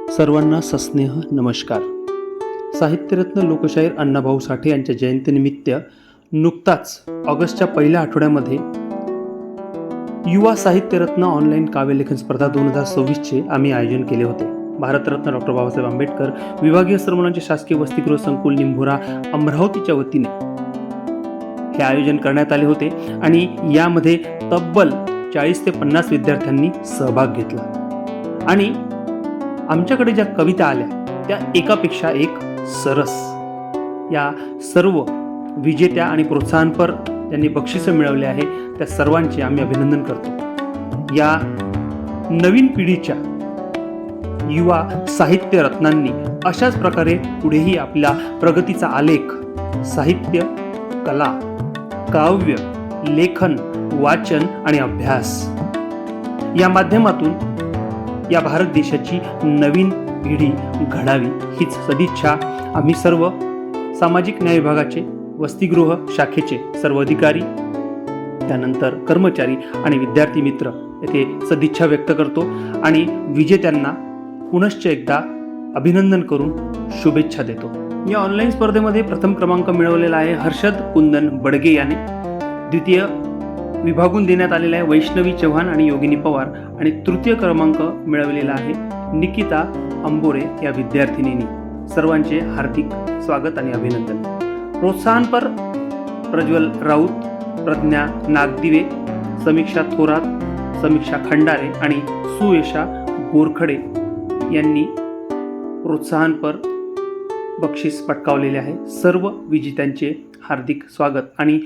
सर्वांना सस्नेह नमस्कार. साहित्यरत्न लोकशाहीर अण्णाभाऊ साठे यांच्या जयंतीनिमित्त नुकताच ऑगस्टच्या पहिल्या आठवड्यामध्ये युवा साहित्यरत्न ऑनलाईन काव्यलेखन स्पर्धा 2026चे आम्ही आयोजन केले होते. भारतरत्न डॉक्टर बाबासाहेब आंबेडकर विभागीय सर्वमान्य शासकीय वसतिगृह संकुल निंभोरा अमरावतीच्या वतीने हे आयोजन करण्यात आले होते आणि यामध्ये तब्बल 40 ते 50 विद्यार्थ्यांनी सहभाग घेतला आणि आमच्याकडे ज्या कविता आल्या त्या एकापेक्षा एक सरस. या सर्व विजेत्या आणि प्रोत्साहनपर ज्यांनी बक्षिसं मिळवले आहे त्या सर्वांचे आम्ही अभिनंदन करतो. या नवीन पिढीच्या युवा साहित्य रत्नांनी अशाच प्रकारे पुढेही आपला प्रगतीचा आलेख साहित्य, कला, काव्य, लेखन, वाचन आणि अभ्यास या माध्यमातून या भारत देशाची नवीन पिढी घडावी हीच सदिच्छा आम्ही सर्व सामाजिक न्याय विभागाचे, वसतिगृह शाखेचे सर्व अधिकारी, त्यानंतर कर्मचारी आणि विद्यार्थी मित्र येथे सदिच्छा व्यक्त करतो आणि विजेत्यांना पुनश्च एकदा अभिनंदन करून शुभेच्छा देतो. या ऑनलाईन स्पर्धेमध्ये प्रथम क्रमांक मिळवलेला आहे हर्षद कुंदन बडगे याने. द्वितीय विभागून देण्यात आलेला आहे वैष्णवी चव्हाण आणि योगिनी पवार आणि तृतीय क्रमांक मिळवलेला आहे निकिता अंबोरे या विद्यार्थिनींनी. सर्वांचे हार्दिक स्वागत आणि अभिनंदन. प्रोत्साहनपर प्रज्वल राऊत, प्रज्ञा नागदिवे, समीक्षा थोरात, समीक्षा खंडारे आणि सुयशा बोरखडे यांनी प्रोत्साहनपर बक्षीस पटकावलेले आहे. सर्व विजेत्यांचे हार्दिक स्वागत आणि